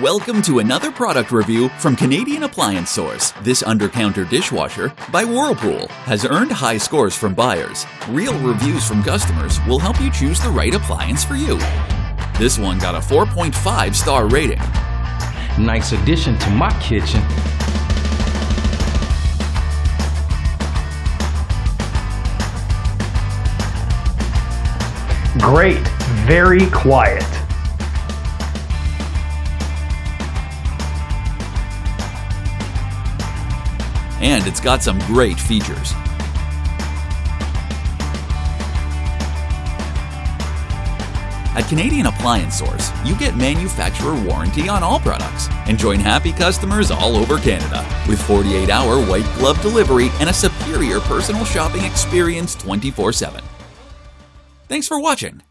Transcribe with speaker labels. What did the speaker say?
Speaker 1: Welcome to another product review from Canadian Appliance Source. This Undercounter Dishwasher by Whirlpool has earned high scores from buyers. Real reviews from customers will help you choose the right appliance for you. This one got a 4.5-star rating.
Speaker 2: Nice addition to my kitchen.
Speaker 3: Great, very quiet.
Speaker 1: And it's got some great features. At Canadian Appliance Source, you get manufacturer warranty on all products and join happy customers all over Canada with 48-hour white glove delivery and a superior personal shopping experience 24/7. Thanks for watching.